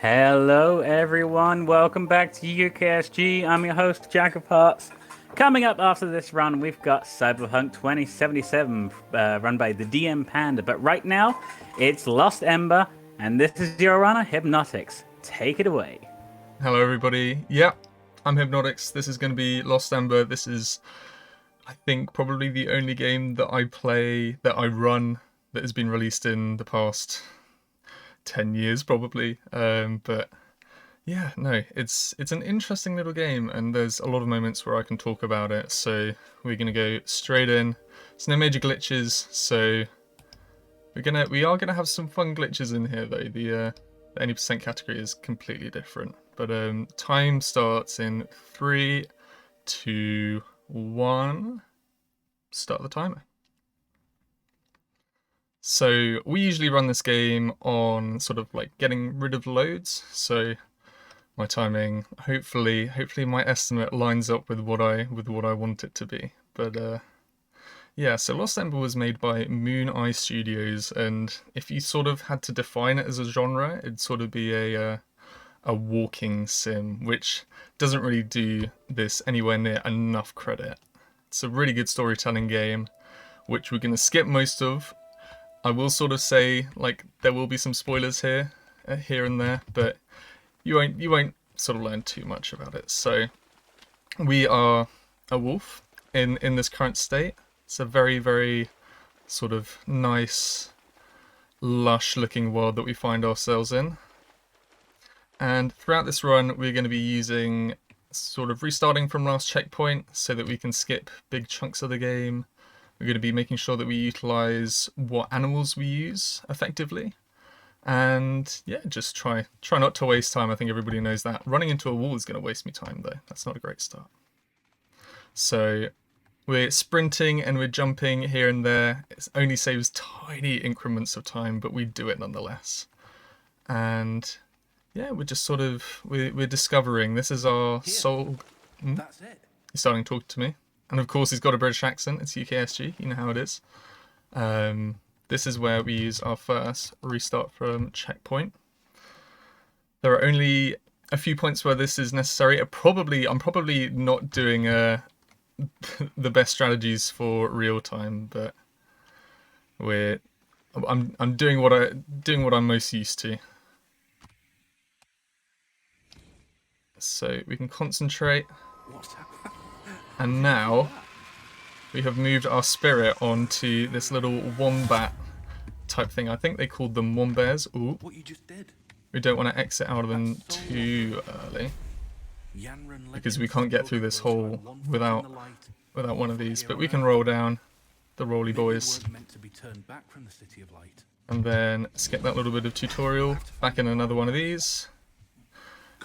Hello, everyone. Welcome back to UKSG. I'm your host, Jack of Hearts. Coming up after this run, we've got Cyberpunk 2077, run by the DM Panda. But right now, it's Lost Ember, and this is your runner, Hibnotix. Take it away. Hello, everybody. Yeah, I'm Hibnotix. This is going to be Lost Ember. This is, I think, probably the only game that I play, that I run, that has been released in the past 10 years, probably. But yeah, no, it's an interesting little game, and there's a lot of moments where I can talk about it. So we're going to go straight in. There's no major glitches, so we are gonna have some fun glitches in here though. The any percent category is completely different. But time starts in 3, 2, 1. Start the timer. So we usually run this game on sort of like getting rid of loads. So my timing, hopefully my estimate lines up with what I want it to be. But yeah, so Lost Ember was made by Moon Eye Studios, and if you sort of had to define it as a genre, it'd sort of be a walking sim, which doesn't really do this anywhere near enough credit. It's a really good storytelling game, which we're going to skip most of. I will sort of say, like, there will be some spoilers here and there, but you won't sort of learn too much about it. So we are a wolf in this current state. It's a very, very sort of nice, lush looking world that we find ourselves in. And throughout this run, we're going to be using sort of restarting from last checkpoint so that we can skip big chunks of the game. We're going to be making sure that we utilize what animals we use effectively. And yeah, just try not to waste time. I think everybody knows that. Running into a wall is going to waste me time though. That's not a great start. So we're sprinting and we're jumping here and there. It only saves tiny increments of time, but we do it nonetheless. And yeah, we're just sort of, we're discovering. This is our soul. That's it. He's starting to talk to me. And of course he's got a British accent. It's UKSG, you know how it is. This is where we use our first restart from checkpoint. There are only a few points where this is necessary. I'm probably not doing the best strategies for real time, but I'm doing what I'm most used to. So we can concentrate. What's that? And now we have moved our spirit onto this little wombat type thing. I think they called them wombears. Ooh. What you just did. We don't want to exit out of them too early, because we can't get through this hole without one of these. But we can roll down the rolly boys. And then skip that little bit of tutorial, back in another one of these.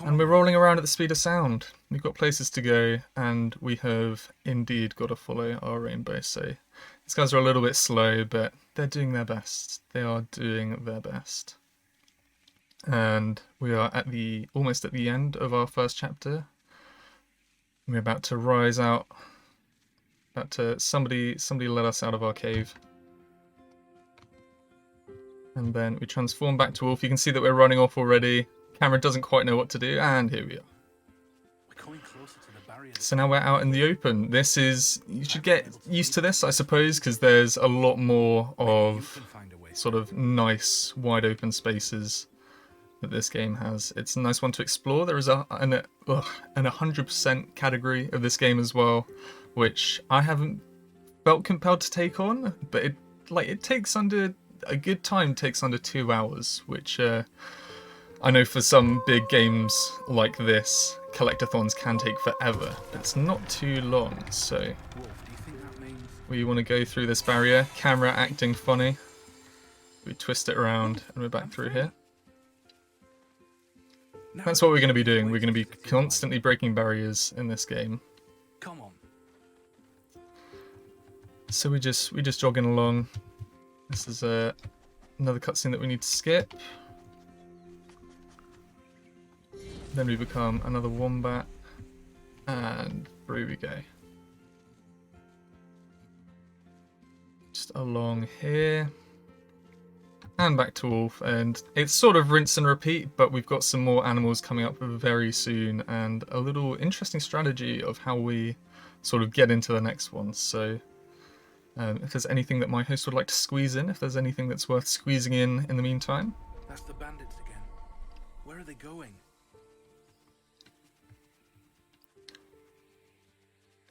And we're rolling around at the speed of sound. We've got places to go, and we have indeed got to follow our rainbow. So these guys are a little bit slow, but they're doing their best. They are doing their best. And we are almost at the end of our first chapter. We're about to rise out. Somebody let us out of our cave. And then we transform back to wolf. You can see that we're running off already. Camera doesn't quite know what to do, and here we are. We're coming closer to the barrier. So now we're out in the open. You should get used to this, I suppose, because there's a lot more of sort of nice, wide open spaces that this game has. It's a nice one to explore. There is an 100% category of this game as well, which I haven't felt compelled to take on, but it takes under a good time, takes under 2 hours, which I know for some big games like this, collectathons can take forever, but it's not too long. So we want to go through this barrier, camera acting funny. We twist it around and we're back through here. That's what we're going to be doing. We're going to be constantly breaking barriers in this game. Come on. So we just jogging along. This is another cutscene that we need to skip. Then we become another wombat, and through we go. Just along here. and back to wolf, and it's sort of rinse and repeat, but we've got some more animals coming up very soon, and a little interesting strategy of how we sort of get into the next one. So if there's anything that my host would like to squeeze in, if there's anything that's worth squeezing in the meantime. That's the bandits again. Where are they going?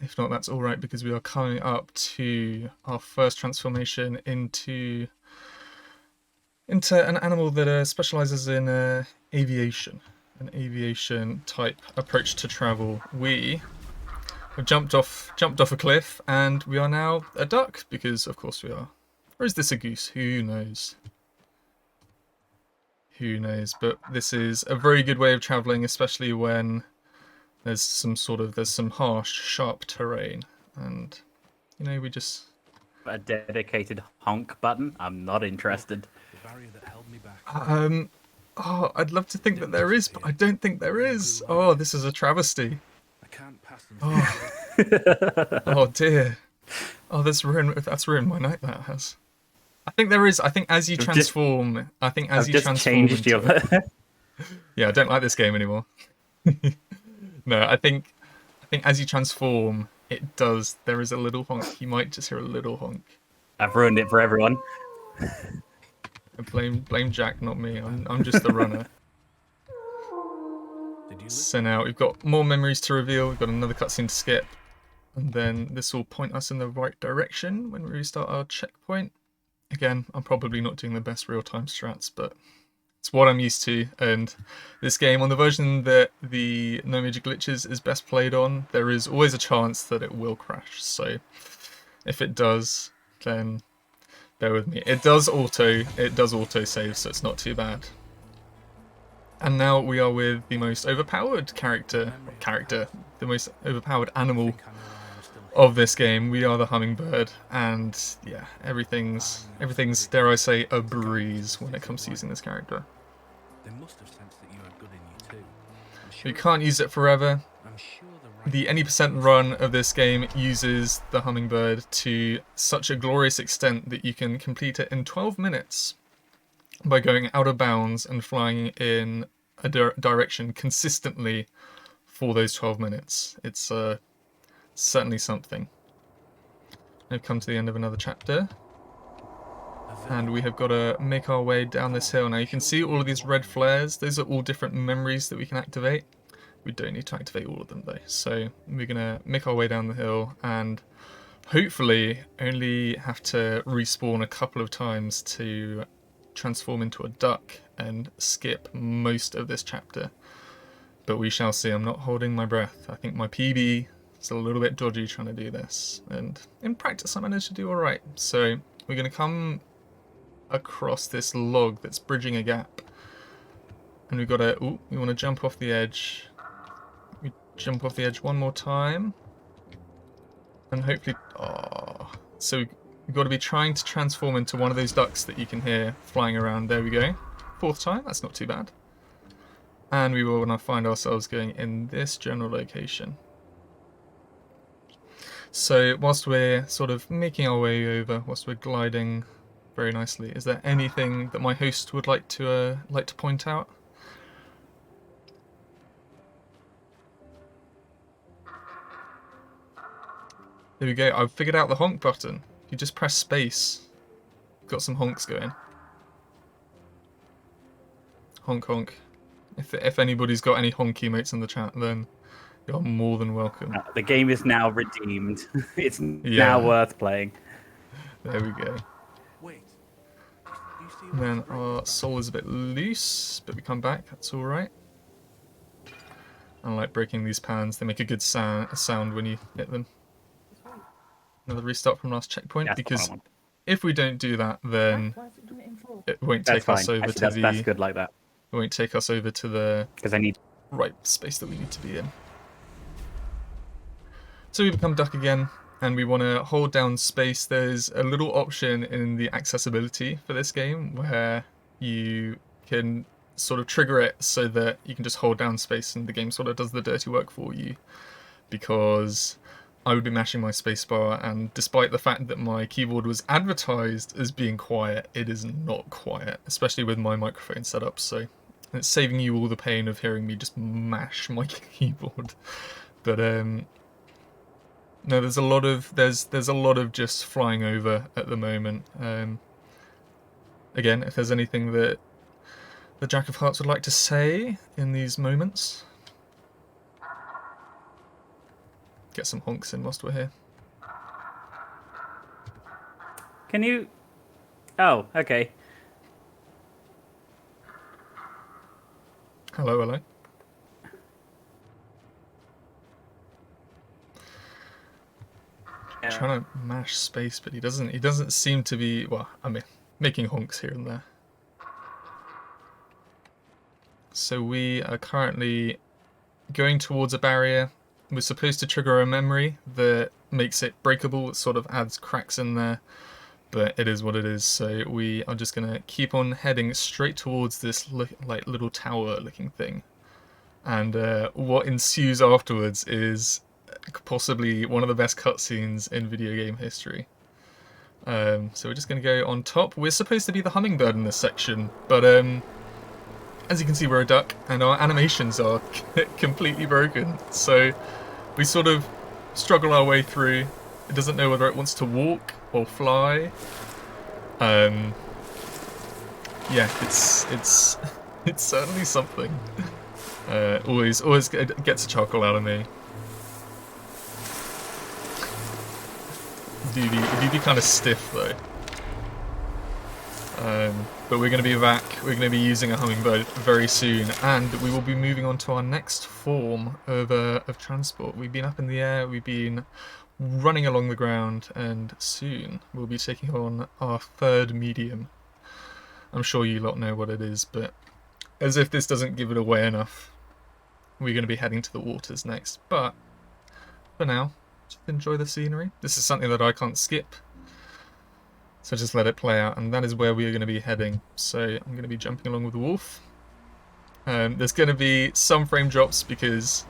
If not, that's alright, because we are coming up to our first transformation into an animal that specializes in aviation, an aviation type approach to travel. We have jumped off a cliff, and we are now a duck, because of course we are. Or is this a goose? Who knows? Who knows? But this is a very good way of traveling, especially when there's some harsh, sharp terrain, and you know, we just A dedicated honk button? I'm not interested. The barrier that held me back. oh, I'd love to think that there is, but I don't think there is. Oh, this is a travesty. I can't pass them. Oh, oh dear. Oh, that's ruined my night. That has. I think there is. I think as you transform, Changed your. Yeah, I don't like this game anymore. No, I think as you transform, it does. There is a little honk. You might just hear a little honk. I've ruined it for everyone. Blame Jack, not me. I'm just the runner. So now we've got more memories to reveal. We've got another cutscene to skip, and then this will point us in the right direction when we restart our checkpoint. Again, I'm probably not doing the best real-time strats, but it's what I'm used to, and this game, on the version that the no major glitches is best played on, there is always a chance that it will crash. So if it does, then bear with me. It does auto save, so it's not too bad. And now we are with the most overpowered the most overpowered animal of this game. We are the hummingbird, and yeah, everything's dare I say a breeze when it comes to using this character. They must have sensed that you had good in you too. You can't use it forever. I'm sure the The any percent run of this game uses the hummingbird to such a glorious extent that you can complete it in 12 minutes by going out of bounds and flying in a direction consistently for those 12 minutes. It's certainly something. We've come to the end of another chapter, and we have got to make our way down this hill. Now you can see all of these red flares. Those are all different memories that we can activate. We don't need to activate all of them though. So we're going to make our way down the hill, and hopefully only have to respawn a couple of times to transform into a duck and skip most of this chapter. But we shall see. I'm not holding my breath. I think my PB is a little bit dodgy trying to do this, and in practice I managed to do alright. So we're going to come across this log that's bridging a gap, and we've got to, we want to jump off the edge. We jump off the edge one more time, and hopefully, so we've got to be trying to transform into one of those ducks that you can hear flying around. There we go. Fourth time, that's not too bad. And we will want to find ourselves going in this general location. So whilst we're sort of making our way over, whilst we're gliding very nicely, is there anything that my host would like to point out? There we go. I've figured out the honk button. You just press space. Got some honks going. Honk honk. If anybody's got any honky mates in the chat, then you're more than welcome. The game is now redeemed. It's now worth playing. There we go. Wait. You see And then our soul is a bit loose, but we come back. That's all right. I like breaking these pans. They make a good sound when you hit them. Another restart from last checkpoint, because if we don't do that, then it won't take us over to the. That's good like that. It won't take us over to the right space that we need to be in. So we become duck again, and we want to hold down space. There's a little option in the accessibility for this game where you can sort of trigger it so that you can just hold down space and the game sort of does the dirty work for you. Because I would be mashing my spacebar, and despite the fact that my keyboard was advertised as being quiet, it is not quiet, especially with my microphone setup, so it's saving you all the pain of hearing me just mash my keyboard. But no, there's a lot of just flying over at the moment. Again, if there's anything that the Jack of Hearts would like to say in these moments. Get some honks in whilst we're here. Can you... Oh, okay. Hello, hello. Yeah. Trying to mash space, but he doesn't seem to be, well, I mean, making honks here and there. So we are currently going towards a barrier. We're supposed to trigger a memory that makes it breakable. It sort of adds cracks in there, but it is what it is. So we are just gonna keep on heading straight towards this like little tower looking thing. And what ensues afterwards is possibly one of the best cutscenes in video game history. So we're just going to go on top. We're supposed to be the hummingbird in this section, but as you can see, we're a duck, and our animations are completely broken. So we sort of struggle our way through. It doesn't know whether it wants to walk or fly. Yeah, it's certainly something. Always gets a chuckle out of me. Do be kind of stiff though. But we're going to be back. We're going to be using a hummingbird very soon, and we will be moving on to our next form of transport. We've been up in the air, we've been running along the ground, and soon we'll be taking on our third medium. I'm sure you lot know what it is, but as if this doesn't give it away enough, we're going to be heading to the waters next. But for now, just enjoy the scenery. This is something that I can't skip, so just let it play out, and that is where we are going to be heading. So I'm going to be jumping along with the wolf. There's going to be some frame drops because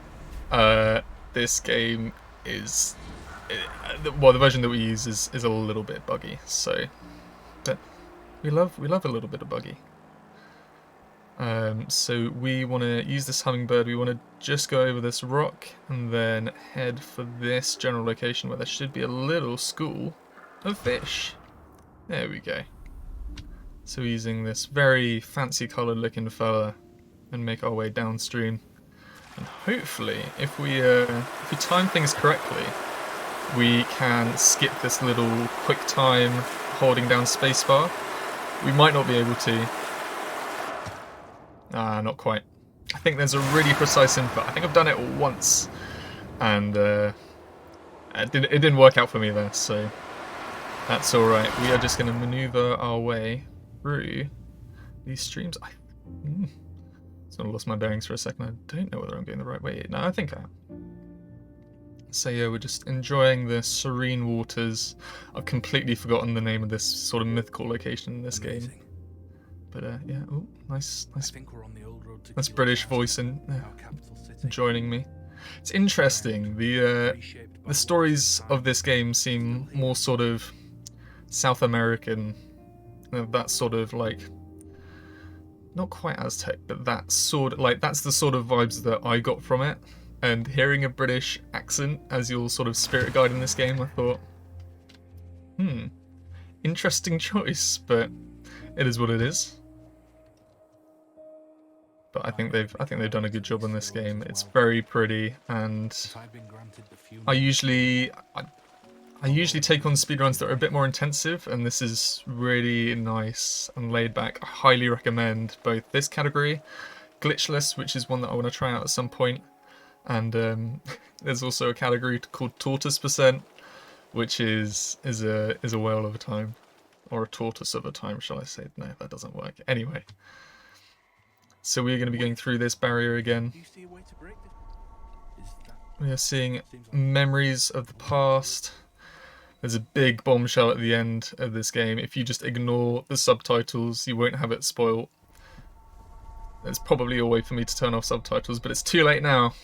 this game is, well, the version that we use is a little bit buggy. So, but we love a little bit of buggy. So we want to use this hummingbird. We want to just go over this rock and then head for this general location where there should be a little school of fish. There we go. So using this very fancy coloured looking fella and make our way downstream. And hopefully, if we time things correctly, we can skip this little quick time holding down spacebar. We might not be able to. Not quite. I think there's a really precise input. I think I've done it once, and it didn't work out for me there, so that's alright. We are just going to maneuver our way through these streams. Sort of lost my bearings for a second. I don't know whether I'm going the right way. No, I think I am. So yeah, we're just enjoying the serene waters. I've completely forgotten the name of this sort of mythical location in this game. But yeah, oh, nice British voice in joining me. It's interesting. The stories of this game seem more sort of South American. That sort of like, not quite Aztec, but that sort of like, that's the sort of vibes that I got from it. And hearing a British accent as your sort of spirit guide in this game, I thought, interesting choice, but it is what it is. But I think they've done a good job on this game. It's very pretty, and I usually take on speedruns that are a bit more intensive, and this is really nice and laid back. I highly recommend both this category, Glitchless, which is one that I want to try out at some point, and there's also a category called Tortoise Percent, which is a whale of a time, or a tortoise of a time, shall I say? No, that doesn't work. Anyway. So we're going to be going through this barrier again. We are seeing memories of the past. There's a big bombshell at the end of this game. If you just ignore the subtitles, you won't have it spoiled. There's probably a way for me to turn off subtitles, but it's too late now.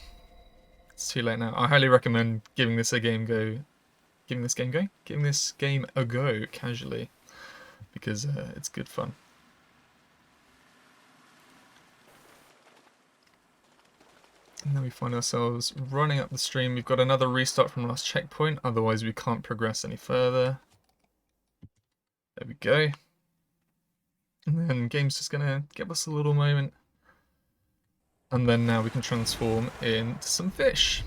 It's too late now. I highly recommend giving this game a go casually, because it's good fun. And then we find ourselves running up the stream. We've got another restart from last checkpoint, otherwise we can't progress any further. There we go. And then game's just gonna give us a little moment. And then now we can transform into some fish.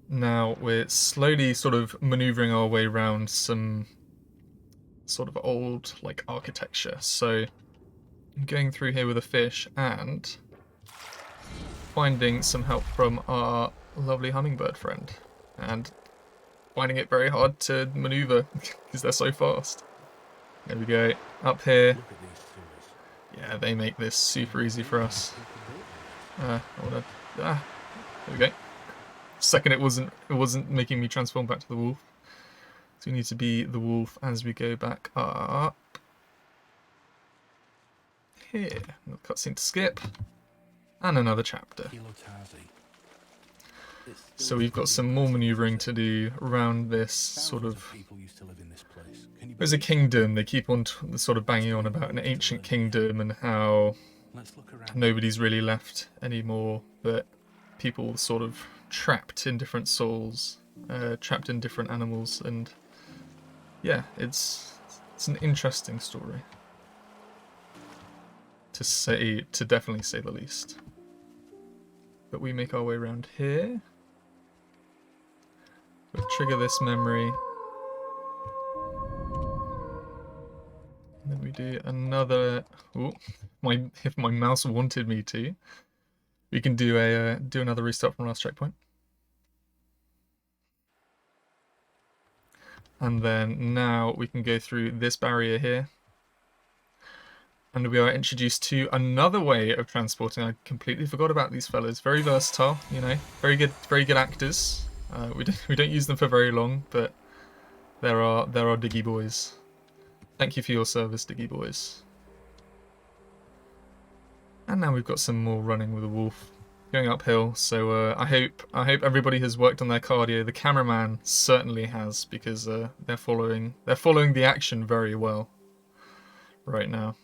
Now we're slowly sort of maneuvering our way around some sort of old like architecture. So I'm going through here with a fish and finding some help from our lovely hummingbird friend, and finding it very hard to maneuver because they're so fast. There we go, up here. Yeah, they make this super easy for us. There we go. Second, it wasn't making me transform back to the wolf. So we need to be the wolf as we go back up. Here, another cutscene to skip. And another chapter. So we've got some more manoeuvring to do around this sort of... There's a kingdom. They keep on sort of banging on about an ancient kingdom and how nobody's really left anymore, but people sort of trapped in different souls, trapped in different animals, and yeah, it's an interesting story, to definitely say the least. But we make our way around here. We'll trigger this memory. And then we do another. Ooh, if my mouse wanted me to, we can do another restart from last checkpoint. And then now we can go through this barrier here. And we are introduced to another way of transporting. I completely forgot about these fellas. Very versatile, you know, very good actors. We don't use them for very long, but there are Diggy boys. Thank you for your service, Diggy boys. And now we've got some more running with a wolf, going uphill. So I hope everybody has worked on their cardio. The cameraman certainly has, because they're following the action very well right now.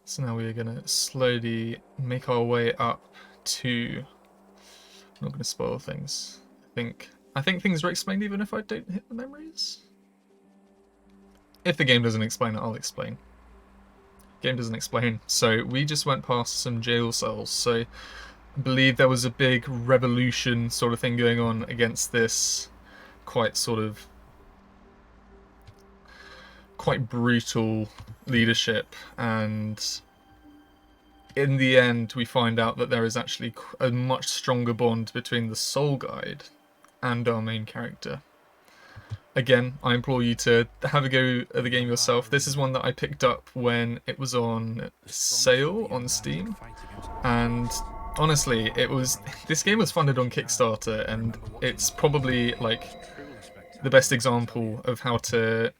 So now we are going to slowly make our way up to... I'm not going to spoil things. I think things are explained even if I don't hit the memories. If the game doesn't explain it, I'll explain. Game doesn't explain. So we just went past some jail cells. So I believe there was a big revolution sort of thing going on against this quite brutal leadership, and in the end we find out that there is actually a much stronger bond between the soul guide and our main character. Again, I implore you to have a go at the game yourself. This is one that I picked up when it was on sale on Steam, and honestly, this game was funded on Kickstarter, and it's probably like the best example of how to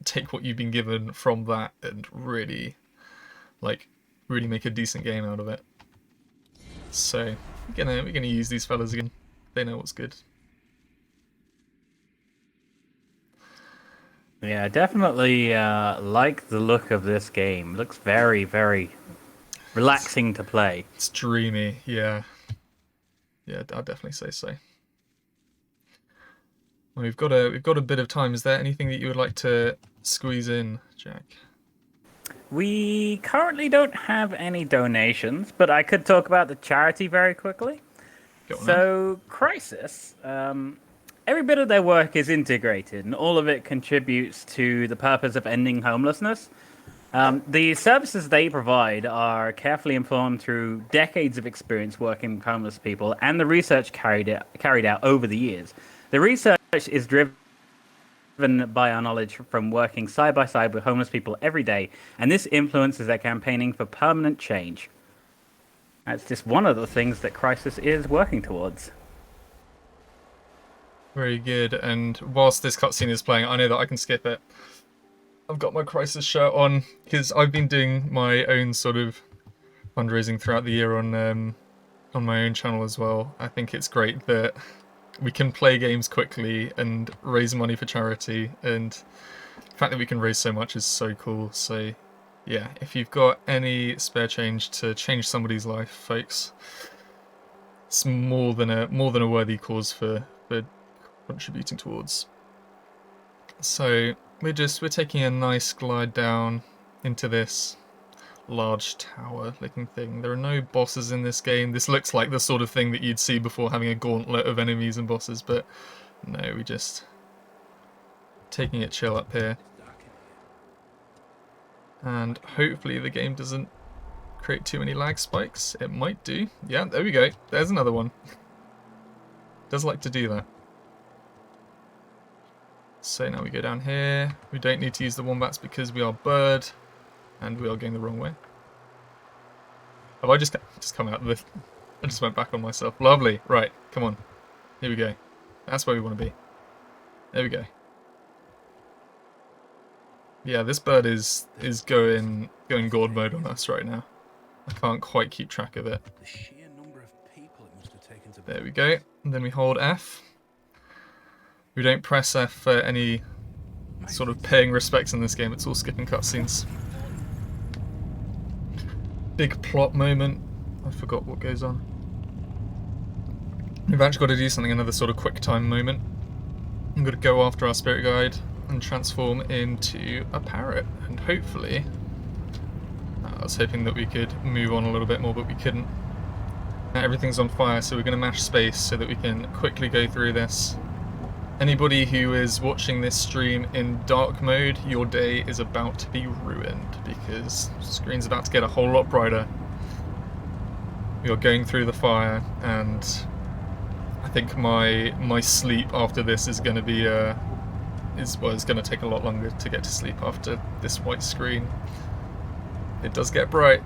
take what you've been given from that and really make a decent game out of it. So we're gonna use these fellas again. They know what's good. Yeah, definitely like the look of this game. Looks very, very relaxing to play. It's dreamy, yeah. Yeah, I'll definitely say so. Well, we've got a bit of time. Is there anything that you would like to squeeze in, Jack? We currently don't have any donations, but I could talk about the charity very quickly. So, Crisis, every bit of their work is integrated, and all of it contributes to the purpose of ending homelessness. The services they provide are carefully informed through decades of experience working with homeless people and the research carried out over the years. The research is driven by our knowledge from working side by side with homeless people every day, and this influences their campaigning for permanent change. That's just one of the things that Crisis is working towards. Very good, and whilst this cutscene is playing, I know that I can skip it. I've got my Crisis shirt on, because I've been doing my own sort of fundraising throughout the year on my own channel as well. I think it's great that we can play games quickly and raise money for charity, and the fact that we can raise so much is so cool. So yeah, if you've got any spare change to change somebody's life, folks, it's more than a worthy cause for contributing towards. So we're taking a nice glide down into this large tower looking thing. There are no bosses in this game. This looks like the sort of thing that you'd see before having a gauntlet of enemies and bosses, but no, we just taking it chill up here. And hopefully the game doesn't create too many lag spikes. It might do. Yeah, there we go. There's another one. Does like to do that. So now we go down here. We don't need to use the wombats because we are bird, and we are going the wrong way. Have I just come out of this? I just went back on myself. Lovely. Right, come on. Here we go. That's where we want to be. There we go. Yeah, this bird is going God mode on us right now. I can't quite keep track of it. The sheer number of people it must have taken to... There we go. And then we hold F. We don't press F for any sort of paying respects in this game. It's all skipping cutscenes. Big plot moment. I forgot what goes on. We've actually got to do something, another sort of quick time moment. I'm going to go after our spirit guide and transform into a parrot, and hopefully... I was hoping that we could move on a little bit more, but we couldn't. Now everything's on fire, so we're going to mash space so that we can quickly go through this. Anybody who is watching this stream in dark mode, your day is about to be ruined, because the screen's about to get a whole lot brighter. We are going through the fire, and I think my sleep after this is going to be it's going to take a lot longer to get to sleep after this white screen. It does get bright.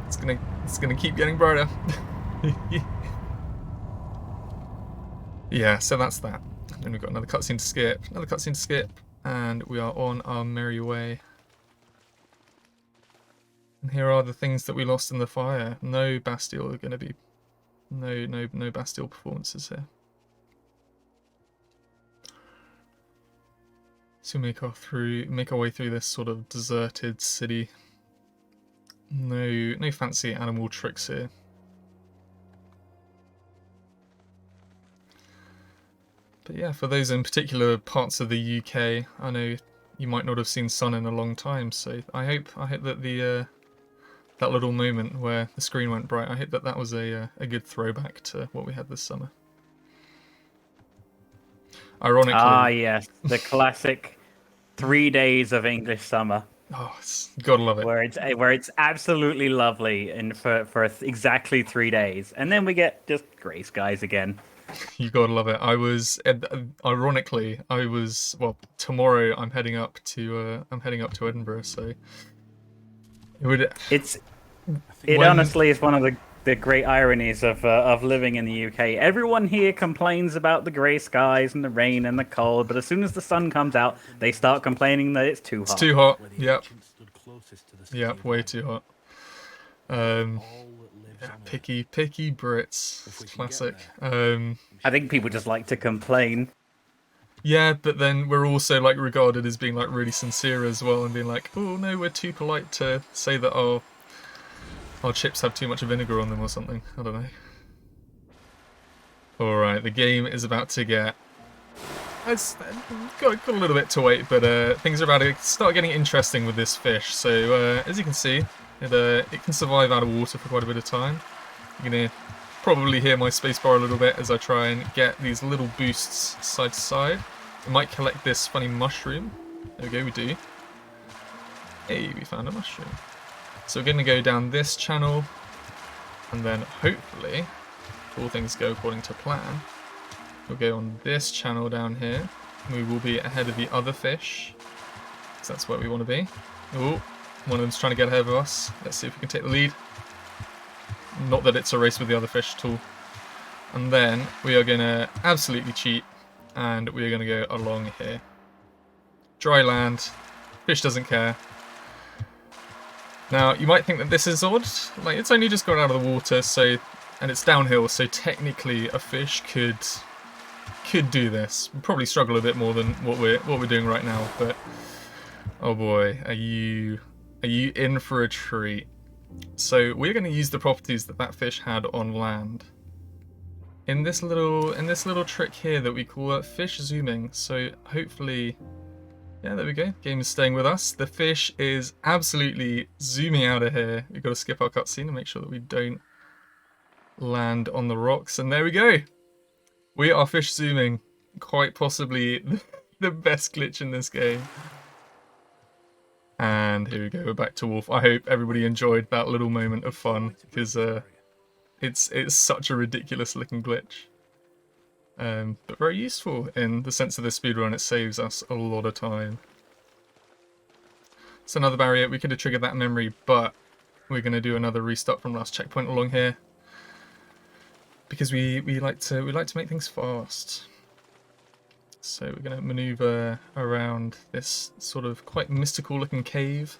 It's gonna keep getting brighter. Yeah, so that's that. Then we've got another cutscene to skip, and we are on our merry way. And here are the things that we lost in the fire. No Bastille are going to be... No Bastille performances here. So make our way through this sort of deserted city. No fancy animal tricks here. But yeah, for those in particular parts of the UK, I know you might not have seen sun in a long time, so I hope that the that little moment where the screen went bright, I hope that was a good throwback to what we had this summer. Ironically, ah yes, the classic 3 days of English summer. Oh, gotta love it. Where it's absolutely lovely and for exactly 3 days, and then we get just grey skies again. You gotta love it. Ironically, well, tomorrow I'm heading up to Edinburgh, so it honestly is one of the great ironies of living in the UK. Everyone here complains about the grey skies and the rain and the cold, but as soon as the sun comes out, they start complaining that it's too hot. It's too hot. Yep. Yep, way too hot. Picky Brits. It's classic. I think people just like to complain. Yeah, but then we're also like regarded as being like really sincere as well, and being like, oh no, we're too polite to say that our chips have too much vinegar on them or something. I don't know. Alright, the game is about to get... It's got a little bit to wait, but things are about to start getting interesting with this fish. So, as you can see, it can survive out of water for quite a bit of time. You're going to probably hear my spacebar a little bit as I try and get these little boosts side to side. We might collect this funny mushroom. There we go, we do. Hey, we found a mushroom. So we're going to go down this channel, and then hopefully, if all things go according to plan, we'll go on this channel down here. We will be ahead of the other fish, because that's where we want to be. Oh, one of them's trying to get ahead of us. Let's see if we can take the lead. Not that it's a race with the other fish at all. And then we are going to absolutely cheat, and we are going to go along here. Dry land. Fish doesn't care. Now, you might think that this is odd. Like, it's only just gone out of the water, so, and it's downhill, so technically a fish could do this. We'll probably struggle a bit more than what we're doing right now, but oh boy, are you in for a treat? So we're going to use the properties that fish had on land in this little trick here that we call fish zooming. So hopefully, yeah, there we go. Game is staying with us. The fish is absolutely zooming out of here. We've got to skip our cutscene and make sure that we don't land on the rocks. And there we go. We are fish zooming. Quite possibly the best glitch in this game. And here we go. We're back to Wolf. I hope everybody enjoyed that little moment of fun because it's such a ridiculous looking glitch. But very useful in the sense of the speedrun. It saves us a lot of time. It's another barrier. We could have triggered that memory, but we're going to do another restart from last checkpoint along here because we like to make things fast. So we're going to maneuver around this sort of quite mystical looking cave.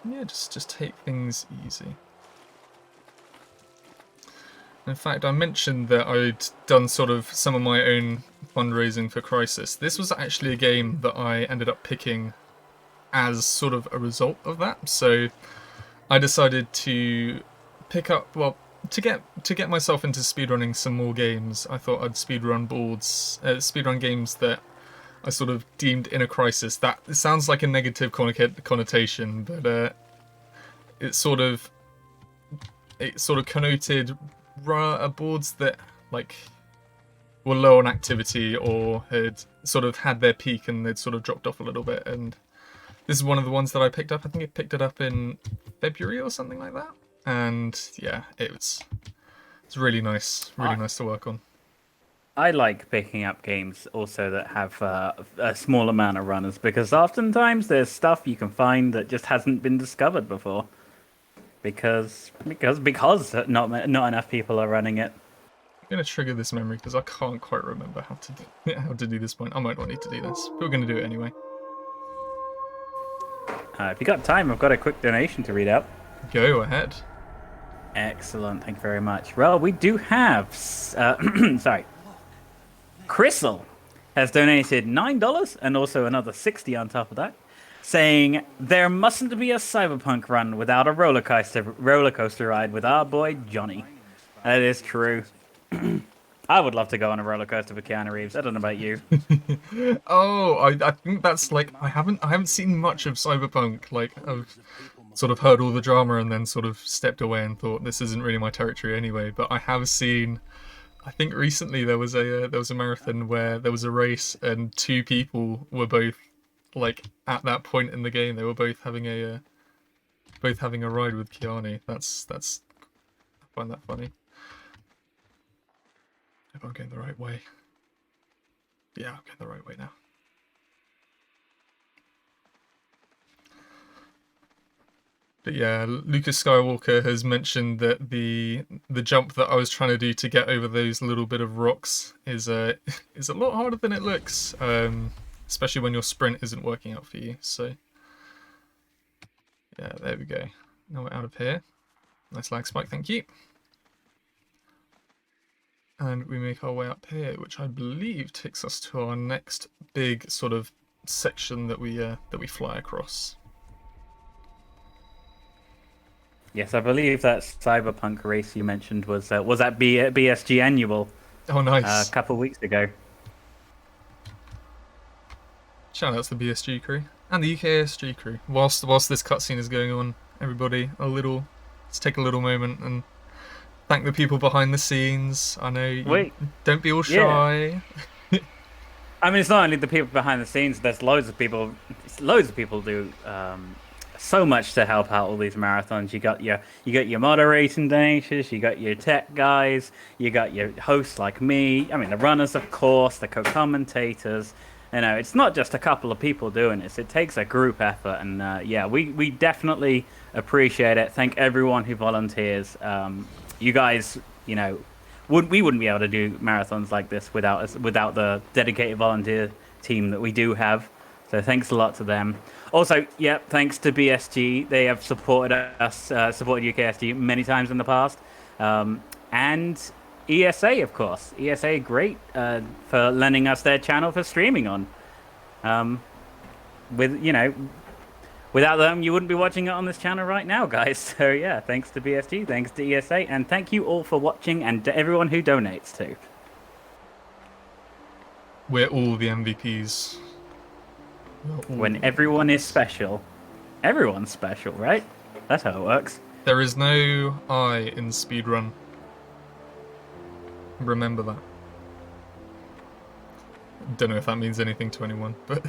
Yeah, just take things easy. In fact, I mentioned that I'd done sort of some of my own fundraising for Crisis. This was actually a game that I ended up picking as sort of a result of that. So I decided to pick up, well, to get myself into speedrunning some more games. I thought I'd speedrun games that I sort of deemed in a crisis. That it sounds like a negative connotation, but it sort of connoted boards that like were low on activity or had sort of had their peak and they'd sort of dropped off a little bit. And this is one of the ones that I picked up. I think I picked it up in February or something like that. And yeah, it's really nice, nice to work on. I like picking up games also that have a small amount of runners because oftentimes there's stuff you can find that just hasn't been discovered before because not enough people are running it. I'm gonna trigger this memory because I can't quite remember how to do this point. I might not need to do this, but we're gonna do it anyway. If you got time, I've got a quick donation to read out. Go ahead. Excellent, thank you very much. Well, we do have, sorry, Crystal has donated $9 and also another $60 on top of that, saying there mustn't be a cyberpunk run without a roller coaster ride with our boy Johnny. That is true. I would love to go on a roller coaster with Keanu Reeves. I don't know about you. Oh, I think that's like I haven't seen much of cyberpunk. Like I've sort of heard all the drama and then sort of stepped away and thought this isn't really my territory anyway. But I have seen. I think recently there was a marathon where there was a race and two people were both like at that point in the game they were both having a ride with Keanu. That's I find that funny. If I'm going the right way. Yeah, I'm going the right way now. But yeah, Lucas Skywalker has mentioned that the jump that I was trying to do to get over those little bit of rocks is a lot harder than it looks, especially when your sprint isn't working out for you. So yeah, there we go. Now we're out of here. Nice lag spike, thank you. And we make our way up here, which I believe takes us to our next big sort of section that we fly across. Yes, I believe that cyberpunk race you mentioned was at BSG Annual. Oh, nice. A couple of weeks ago. Shout out to the BSG crew and the UKSG crew. Whilst this cutscene is going on, everybody, let's take a little moment and thank the people behind the scenes. I know don't be all shy. Yeah. I mean, it's not only the people behind the scenes. There's loads of people do so much to help out all these marathons. You got your moderating donations, you got your tech guys, you got your hosts like me. I mean, the runners, of course, the co-commentators. You know, it's not just a couple of people doing this. It takes a group effort, and yeah, we definitely appreciate it. Thank everyone who volunteers. You guys, you know, we wouldn't be able to do marathons like this without the dedicated volunteer team that we do have. So thanks a lot to them. Also, yeah, thanks to BSG. They have supported us, supported UKSG many times in the past. And ESA, of course. ESA, great for lending us their channel for streaming on. With without them, you wouldn't be watching it on this channel right now, guys. So yeah, thanks to BSG, thanks to ESA, and thank you all for watching, and to everyone who donates too. We're all the MVPs. When everyone is special, everyone's special, right? That's how it works. There is no I in speedrun. Remember that. Don't know if that means anything to anyone, but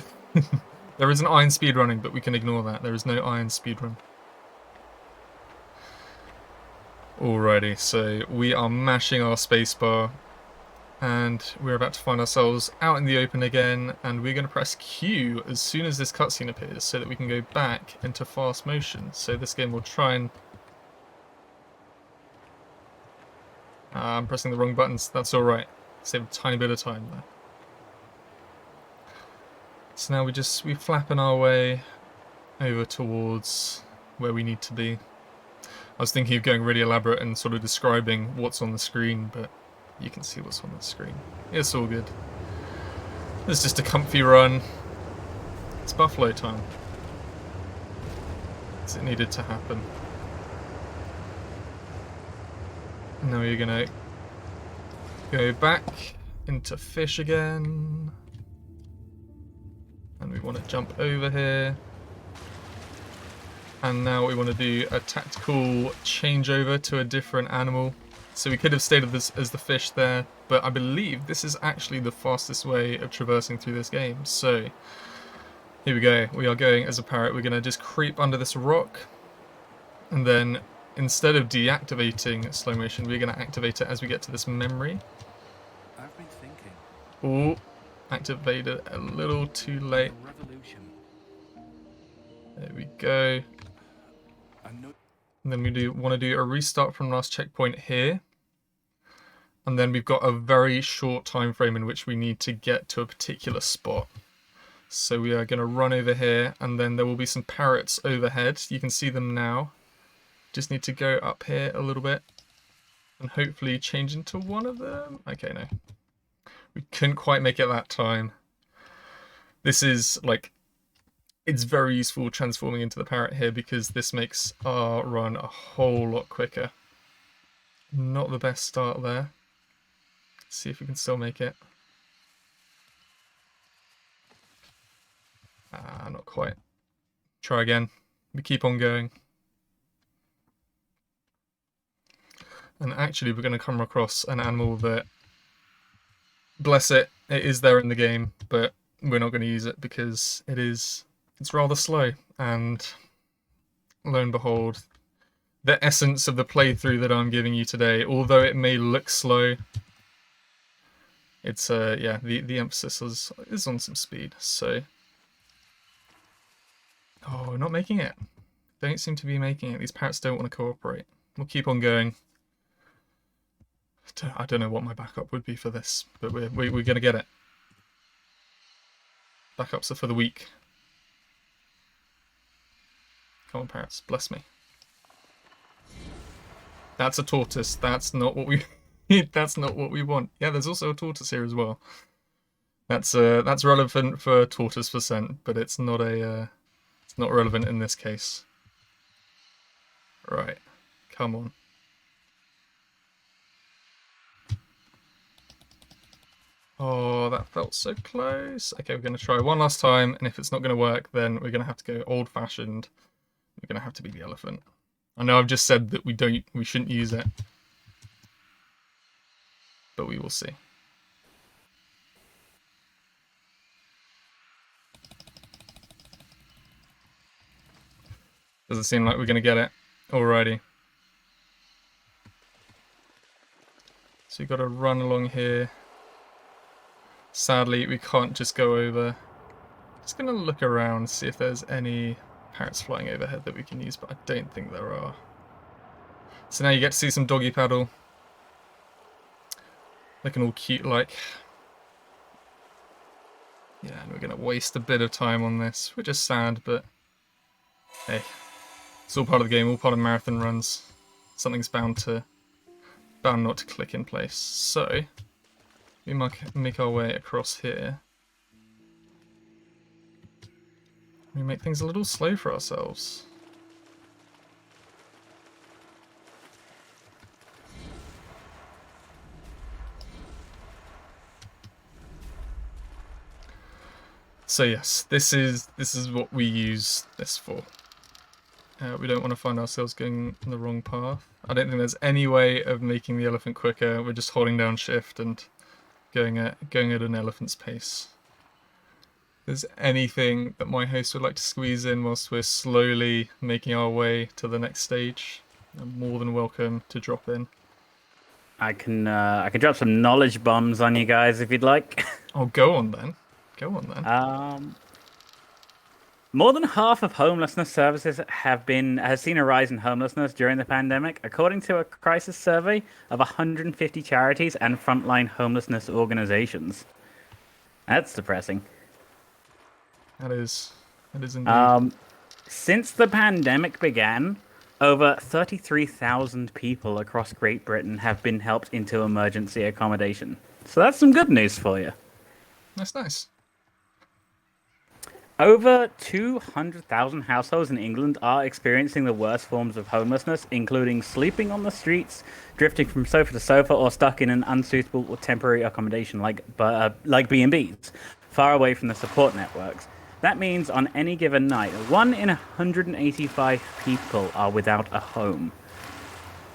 there is an I in speedrunning, but we can ignore that. There is no I in speedrun. Alrighty, so we are mashing our spacebar, and we're about to find ourselves out in the open again, and we're going to press Q as soon as this cutscene appears so that we can go back into fast motion. So this game will try and... I'm pressing the wrong buttons, that's alright. Save a tiny bit of time there. So now we're flapping our way over towards where we need to be. I was thinking of going really elaborate and sort of describing what's on the screen, but you can see what's on the screen. It's all good. It's just a comfy run. It's buffalo time. As it needed to happen. Now we're gonna go back into fish again. And we want to jump over here. And now we want to do a tactical changeover to a different animal. So we could have stayed as the fish there, but I believe this is actually the fastest way of traversing through this game. So here we go. We are going as a parrot. We're going to just creep under this rock. And then instead of deactivating slow motion, we're going to activate it as we get to this memory. I've been thinking. Oh, activated a little too late. There we go. And then we want to do a restart from last checkpoint here. And then we've got a very short time frame in which we need to get to a particular spot. So we are going to run over here, and then there will be some parrots overhead. You can see them now. Just need to go up here a little bit and hopefully change into one of them. Okay, no. We couldn't quite make it that time. This is like... It's very useful transforming into the parrot here because this makes our run a whole lot quicker. Not the best start there. Let's see if we can still make it. Not quite. Try again. We keep on going. And actually we're going to come across an animal that, bless it, it is there in the game, but we're not going to use it because it's rather slow, and lo and behold, the essence of the playthrough that I'm giving you today, although it may look slow, it's yeah, the emphasis is on some speed. So, oh, we're not making it. Don't seem to be making it. These parrots don't want to cooperate. We'll keep on going. I don't know what my backup would be for this, but we're gonna get it. Backups are for the weak. Come on, parrots, bless me. That's a tortoise. That's not what we. That's not what we want. Yeah, there's also a tortoise here as well. That's relevant for tortoise percent, but it's not it's not relevant in this case. Right, come on. Oh, that felt so close. Okay, we're going to try one last time, and if it's not going to work, then we're going to have to go old-fashioned. We're going to have to be the elephant. I know I've just said that we shouldn't use it, but we will see. Doesn't seem like we're going to get it. Alrighty. So you've got to run along here. Sadly, we can't just go over. Just going to look around, see if there's any parrots flying overhead that we can use, but I don't think there are. So now you get to see some doggy paddle. Looking all cute like. Yeah, and we're going to waste a bit of time on this, which is sad, but hey, it's all part of the game, all part of marathon runs. Something's bound not to click in place. So we make our way across here. We make things a little slow for ourselves. So yes, this is what we use this for. We don't want to find ourselves going in the wrong path. I don't think there's any way of making the elephant quicker. We're just holding down shift and going at an elephant's pace. If there's anything that my host would like to squeeze in whilst we're slowly making our way to the next stage, you're more than welcome to drop in. I can drop some knowledge bombs on you guys if you'd like. Oh, go on then. Go on then. More than half of homelessness services has seen a rise in homelessness during the pandemic, according to a crisis survey of 150 charities and frontline homelessness organizations. That's depressing. That is indeed. Since the pandemic began, over 33,000 people across Great Britain have been helped into emergency accommodation. So that's some good news for you. That's nice. Over 200,000 households in England are experiencing the worst forms of homelessness, including sleeping on the streets, drifting from sofa to sofa, or stuck in an unsuitable or temporary accommodation like B&Bs, far away from the support networks. That means on any given night, 1 in 185 people are without a home.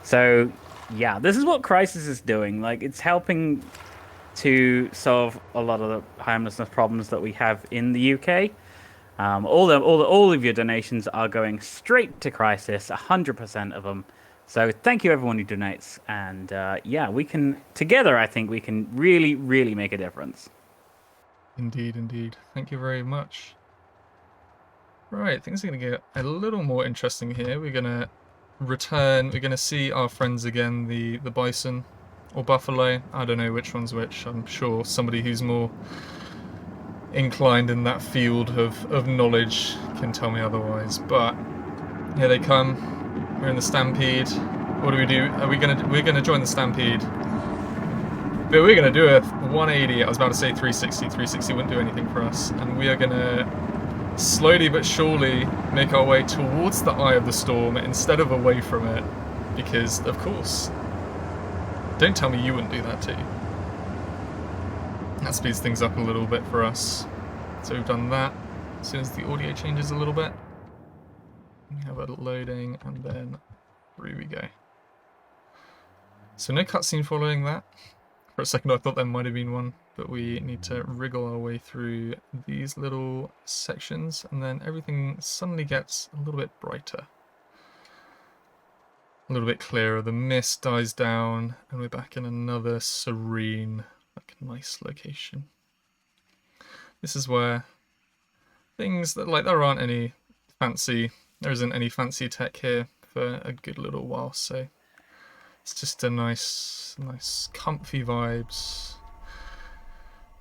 So, yeah, this is what Crisis is doing. Like, it's helping to solve a lot of the homelessness problems that we have in the UK. All of your donations are going straight to Crisis, 100% of them. So thank you everyone who donates, and yeah, we can together. I think we can really, really make a difference. Indeed, indeed. Thank you very much. Right, things are going to get a little more interesting here. We're going to return. We're going to see our friends again, the bison or buffalo. I don't know which one's which. I'm sure somebody who's more inclined in that field of knowledge can tell me otherwise. But here they come. We're in the stampede. What do? We're gonna join the stampede. But we're gonna do a 180. I was about to say 360. 360 wouldn't do anything for us. And we are gonna slowly but surely make our way towards the eye of the storm instead of away from it. Because of course. Don't tell me you wouldn't do that too. That speeds things up a little bit for us. So we've done that. As soon as the audio changes a little bit, we have it loading, and then through we go. So no cutscene following that. For a second I thought there might have been one, but we need to wriggle our way through these little sections, and then everything suddenly gets a little bit brighter. A little bit clearer. The mist dies down, and we're back in another serene, like nice location. This is where things that there isn't any fancy tech here for a good little while, so it's just a nice comfy vibes.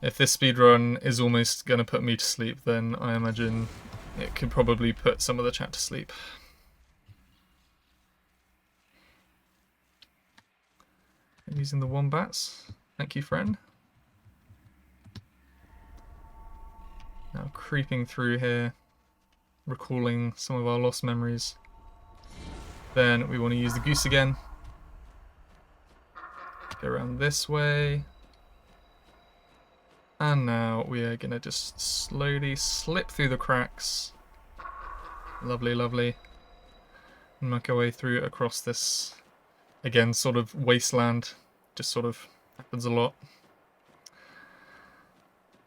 If this speedrun is almost going to put me to sleep, then I imagine it could probably put some of the chat to sleep. I'm using the wombats. Thank you, friend. Now creeping through here, recalling some of our lost memories. Then we want to use the goose again. Go around this way. And now we are going to just slowly slip through the cracks. Lovely, lovely. And make our way through across this, again, sort of wasteland. Just sort of happens a lot.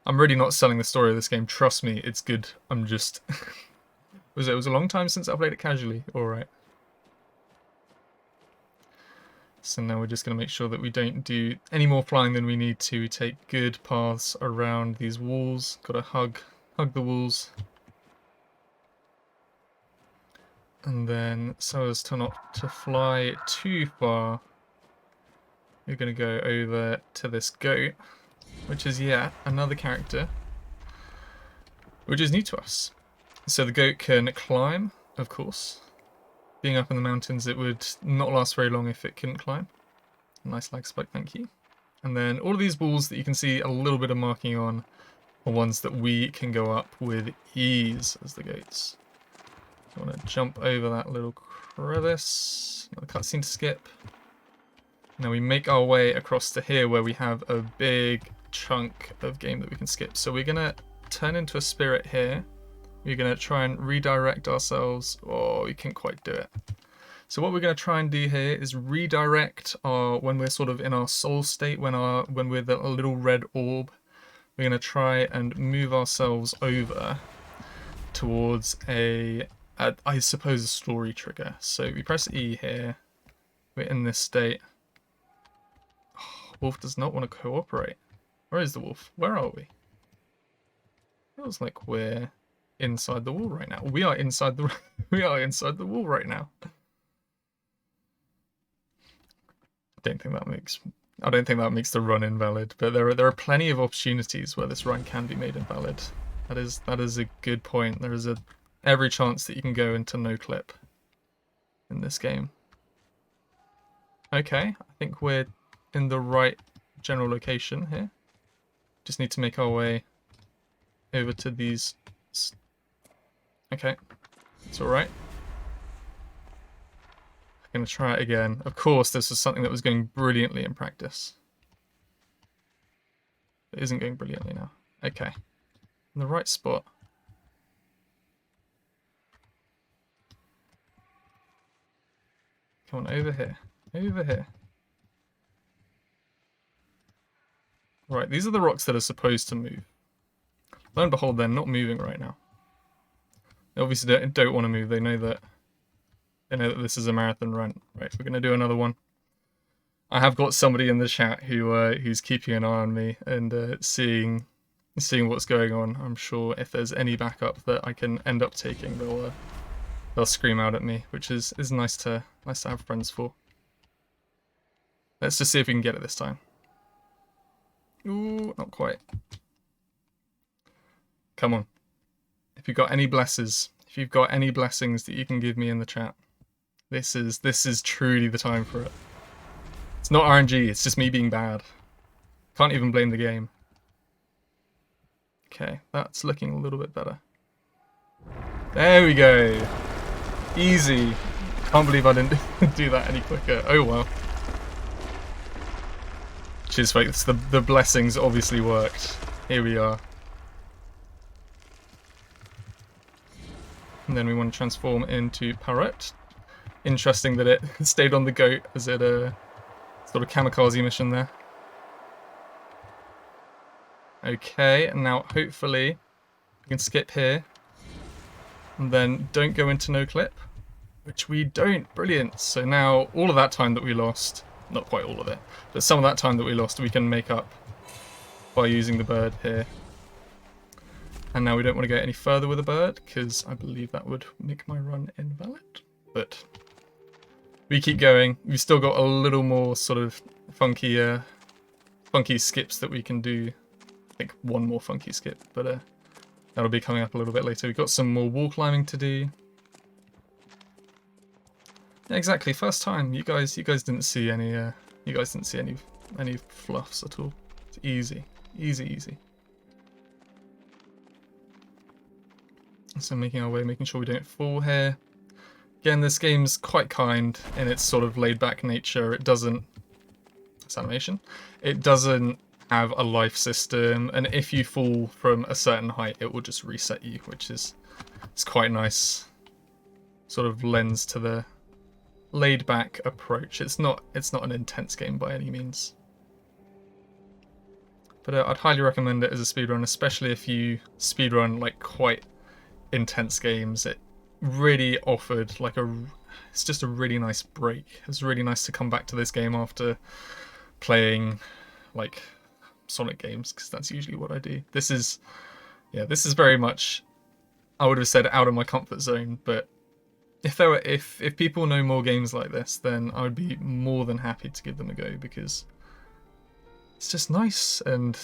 I'm really not selling the story of this game. Trust me, it's good. I'm just... it was a long time since I played it casually. Alright. So now we're just going to make sure that we don't do any more flying than we need to. We take good paths around these walls. Got to hug the walls. And then, so as to not to fly too far, we're going to go over to this goat, which is yet another character which is new to us. So the goat can climb, of course. Being up in the mountains, it would not last very long if it couldn't climb. Nice lag spike, thank you. And then all of these walls that you can see a little bit of marking on are ones that we can go up with ease as the goats. I want to jump over that little crevice. Another cutscene to skip. Now we make our way across to here where we have a big chunk of game that we can skip. So we're going to turn into a spirit here. We're going to try and redirect ourselves. Oh, we can't quite do it. So what we're going to try and do here is redirect when we're sort of in our soul state, when we're the little red orb. We're going to try and move ourselves over towards I suppose, a story trigger. So we press E here. We're in this state. Oh, wolf does not want to cooperate. Where is the wolf? Where are we? Feels like we're inside the wall right now. We are inside the wall right now. I don't think that makes the run invalid, but there are plenty of opportunities where this run can be made invalid. That is a good point. There is every chance that you can go into no clip in this game. Okay, I think we're in the right general location here. Just need to make our way over to these. Okay, it's alright. I'm going to try it again. Of course, this was something that was going brilliantly in practice. It isn't going brilliantly now. Okay, in the right spot. Come on, over here. Over here. Right, these are the rocks that are supposed to move. Lo and behold, they're not moving right now. They obviously don't want to move. They know that this is a marathon run. Right, we're going to do another one. I have got somebody in the chat who's keeping an eye on me and seeing what's going on. I'm sure if there's any backup that I can end up taking, they'll scream out at me, which is nice to have friends for. Let's just see if we can get it this time. Ooh, not quite. Come on. If you've got any blessings that you can give me in the chat, this is truly the time for it. It's not RNG, it's just me being bad. Can't even blame the game. Okay, that's looking a little bit better. There we go. Easy. Can't believe I didn't do that any quicker. Oh well. Cheers, folks. The blessings obviously worked. Here we are. And then we want to transform into Parrot. Interesting that it stayed on the goat as it sort of kamikaze mission there. Okay, and now hopefully we can skip here. And then don't go into no clip, which we don't. Brilliant. So now all of that time that we lost, not quite all of it, but some of that time that we lost we can make up by using the bird here. And now we don't want to go any further with a bird because I believe that would make my run invalid. But we keep going. We've still got a little more sort of funky skips that we can do. I think one more funky skip, but that'll be coming up a little bit later. We've got some more wall climbing to do. Yeah, exactly. First time. You guys didn't see any. You guys didn't see any fluffs at all. It's easy, easy. So making our way, making sure we don't fall here. Again, this game's quite kind in its sort of laid-back nature. It doesn't... It's animation. It doesn't have a life system, and if you fall from a certain height, it will just reset you, which is it's quite nice. Sort of lends to the laid-back approach. It's not an intense game by any means. But I'd highly recommend it as a speedrun, especially if you speedrun like quite intense games. It really offered like it's just a really nice break. It's really nice to come back to this game after playing like Sonic games, because that's usually what I do. This is very much, I would have said, out of my comfort zone, but if people know more games like this, then I would be more than happy to give them a go, because it's just nice, and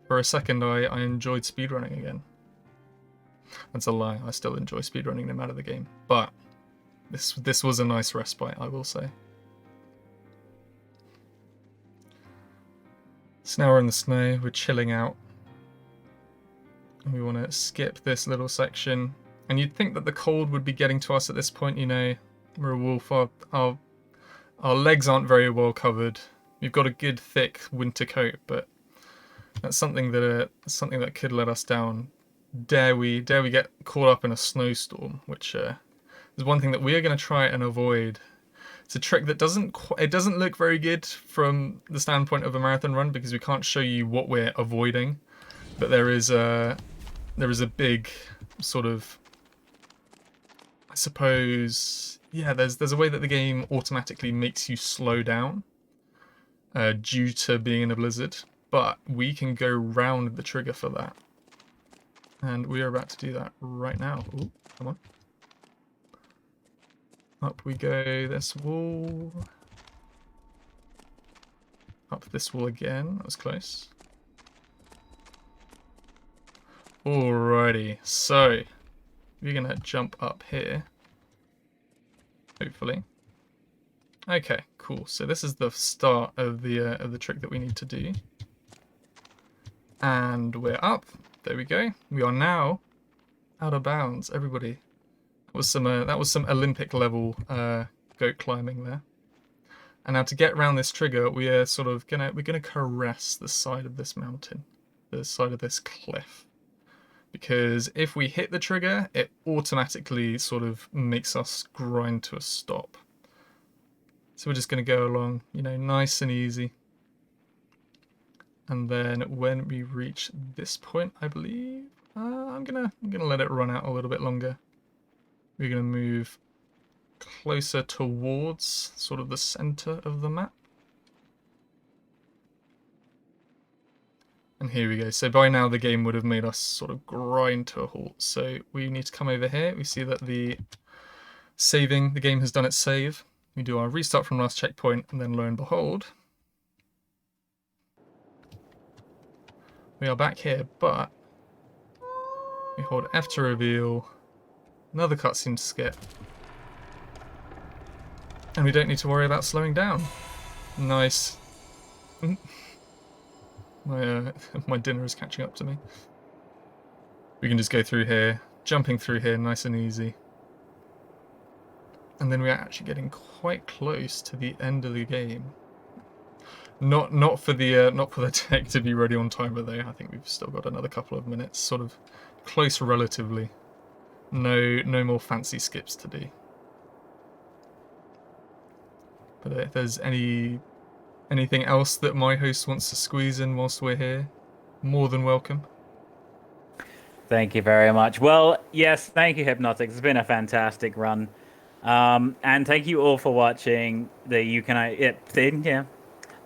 for a second I enjoyed speedrunning again. That's a lie. I still enjoy speedrunning no matter the game. But this was a nice respite, I will say. So now we're in the snow, we're chilling out. And we want to skip this little section. And you'd think that the cold would be getting to us at this point, you know. We're a wolf, our legs aren't very well covered. We've got a good thick winter coat, but that's something that could let us down. Dare we get caught up in a snowstorm, which is one thing that we are going to try and avoid. It's a trick that doesn't look very good from the standpoint of a marathon run because we can't show you what we're avoiding, but there is a big sort of, I suppose, yeah, there's a way that the game automatically makes you slow down due to being in a blizzard, but we can go round the trigger for that. And we are about to do that right now. Ooh, come on. Up we go this wall. Up this wall again. That was close. Alrighty, so we're gonna jump up here. Hopefully. Okay, cool. So this is the start of the trick that we need to do. And we're up. There we go. We are now out of bounds, everybody. That was some Olympic level goat climbing there. And now to get around this trigger, we are we're gonna caress the side of this mountain, the side of this cliff. Because if we hit the trigger, it automatically sort of makes us grind to a stop. So we're just gonna go along, you know, nice and easy. And then when we reach this point, I believe, I'm gonna let it run out a little bit longer. We're going to move closer towards sort of the center of the map. And here we go. So by now the game would have made us sort of grind to a halt. So we need to come over here. We see that the game has done its save. We do our restart from last checkpoint, and then lo and behold, we are back here, but we hold F to reveal. Another cutscene to skip. And we don't need to worry about slowing down. Nice. My dinner is catching up to me. We can just go through here, jumping through here nice and easy. And then we're actually getting quite close to the end of the game. Not for the tech to be ready on timer though. I think we've still got another couple of minutes, sort of close relatively. No more fancy skips to do. But if there's anything else that my host wants to squeeze in whilst we're here, more than welcome. Thank you very much. Well, yes, thank you, Hibnotix. It's been a fantastic run. And thank you all for watching the yeah.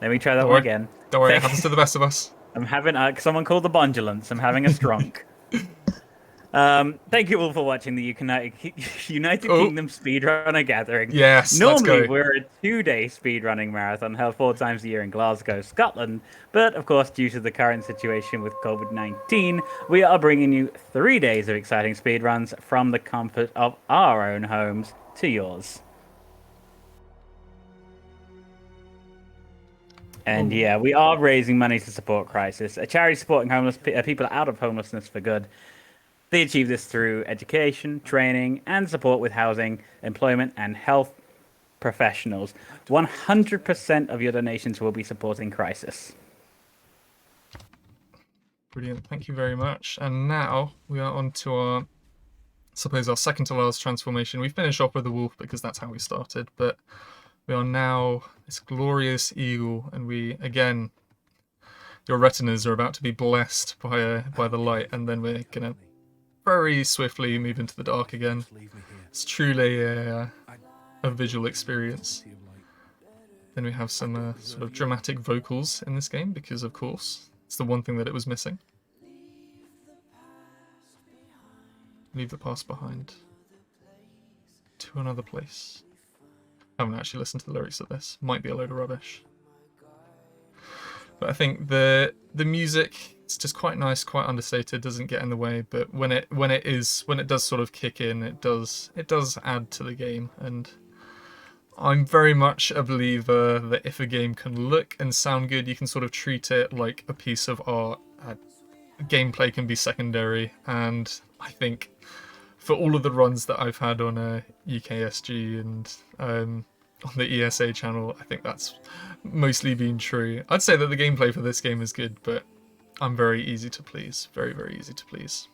Let me try that one again. Don't worry, it happens to the best of us. I'm having someone called the Bondulance. I'm having a strunk. Thank you all for watching the United Kingdom Speedrunner Gathering. Yes, normally we're a 2-day speedrunning marathon held 4 times a year in Glasgow, Scotland. But of course, due to the current situation with COVID-19, we are bringing you 3 days of exciting speedruns from the comfort of our own homes to yours. And yeah, we are raising money to support Crisis, a charity supporting homeless people out of homelessness for good. They achieve this through education, training, and support with housing, employment, and health professionals. 100% of your donations will be supporting Crisis. Brilliant, thank you very much. And now we are on to our second to last transformation. We finished off with the wolf because that's how we started, but we are now this glorious eagle, and we, again, your retinas are about to be blessed by the light, and then we're gonna very swiftly move into the dark again. It's truly a visual experience. Then we have some sort of dramatic vocals in this game, because of course, it's the one thing that it was missing. Leave the past behind. To another place. I haven't actually listened to the lyrics of this. Might be a load of rubbish. But I think the music it's just quite nice, quite understated, doesn't get in the way. But when it does sort of kick in, it does add to the game. And I'm very much a believer that if a game can look and sound good, you can sort of treat it like a piece of art. Gameplay can be secondary, and I think for all of the runs that I've had on UKSG and on the ESA channel, I think that's mostly been true. I'd say that the gameplay for this game is good, but I'm very easy to please. Very, very easy to please.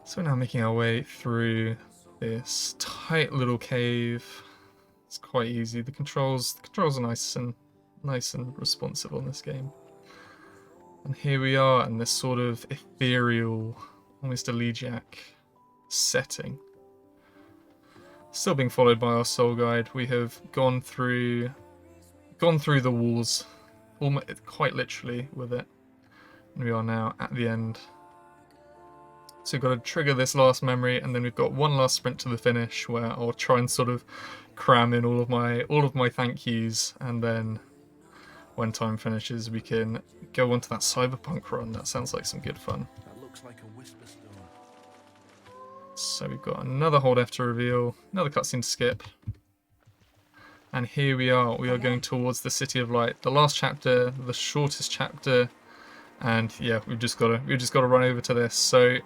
So we're now making our way through this tight little cave. It's quite easy. The controls are nice and responsive on this game. And here we are in this sort of ethereal, almost elegiac setting. Still being followed by our soul guide. We have gone through the walls, almost quite literally with it. And we are now at the end. So we've got to trigger this last memory, and then we've got one last sprint to the finish where I'll try and sort of cram in all of my thank yous, and then when time finishes, we can go on to that cyberpunk run. That sounds like some good fun. That looks like a whisper stone. So we've got another hold F to reveal, another cutscene to skip. And here we are. We are going towards the City of Light. The last chapter, the shortest chapter. And yeah, we've just got to run over to this. So the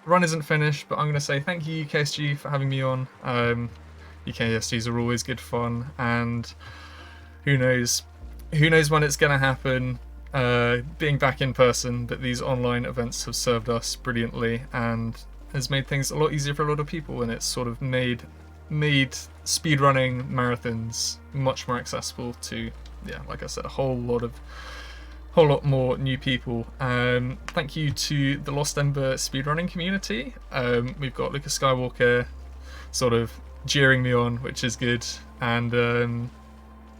run isn't finished, but I'm going to say thank you UKSG for having me on. UKSGs are always good fun, and who knows when it's going to happen, being back in person, but these online events have served us brilliantly and has made things a lot easier for a lot of people, and it's sort of made speedrunning marathons much more accessible to, yeah, like I said, a whole lot more new people. Thank you to the Lost Ember speedrunning community. We've got Lucas Skywalker sort of jeering me on, which is good, and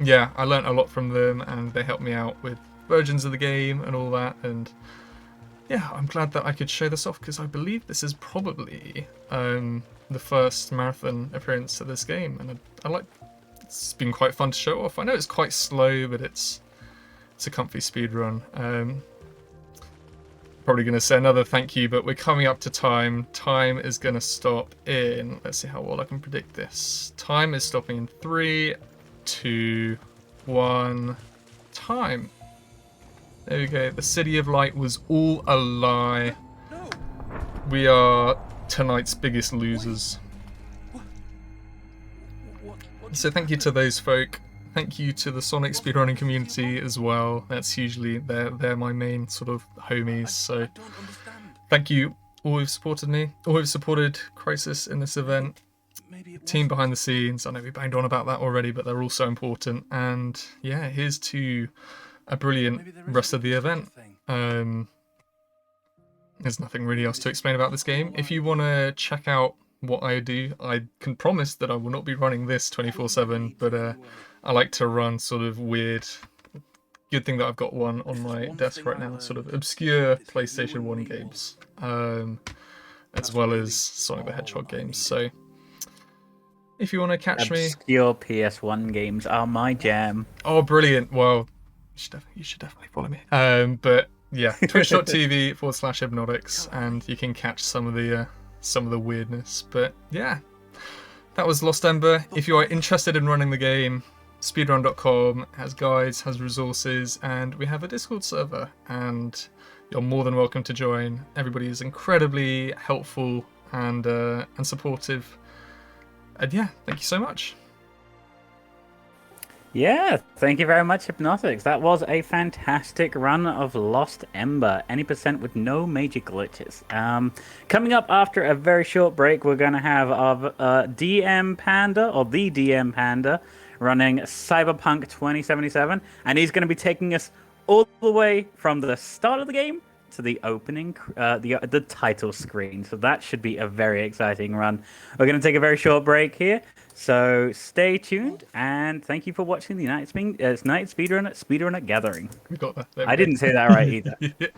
yeah, I learnt a lot from them, and they helped me out with versions of the game and all that, and yeah, I'm glad that I could show this off, because I believe this is probably the first marathon appearance of this game, and it's been quite fun to show off. I know it's quite slow, but it's a comfy speed run. Probably going to say another thank you, but we're coming up to time. Time is going to stop in, let's see how well I can predict this. Time is stopping in 3, 2, 1, time. There we go. The City of Light was all a lie. We are tonight's biggest losers. So thank you to those folk. Thank you to the Sonic speedrunning community as well. That's usually they're my main sort of homies. So thank you all who've supported me, all who've supported Crisis in this event. Team behind the scenes. I know we banged on about that already, but they're all so important. And yeah, here's to a brilliant rest of the event. There's nothing really else to explain about this game. If you want to check out what I do, I can promise that I will not be running this 24/7, but I like to run sort of weird. Good thing that I've got one on my desk right now, sort of obscure PlayStation 1 games, as well as Sonic the Hedgehog games. So if you want to catch me, obscure PS1 games are my jam. Oh, brilliant! Well, you should definitely follow me. But yeah, twitch.tv/Hibnotix, and you can catch some of the weirdness. But yeah, that was Lost Ember. If you are interested in running the game, speedrun.com has guides, has resources, and we have a Discord server, and you're more than welcome to join. Everybody is incredibly helpful and supportive. And yeah, thank you so much. Yeah, thank you very much, Hibnotix. That was a fantastic run of Lost Ember. Any percent with no major glitches. Coming up after a very short break, we're going to have our DM Panda, or the DM Panda, running Cyberpunk 2077. And he's going to be taking us all the way from the start of the game to the opening, the title screen. So that should be a very exciting run. We're going to take a very short break here. So stay tuned, and thank you for watching the Night Speedrunner Gathering. We got that. I didn't say that right either. Yeah.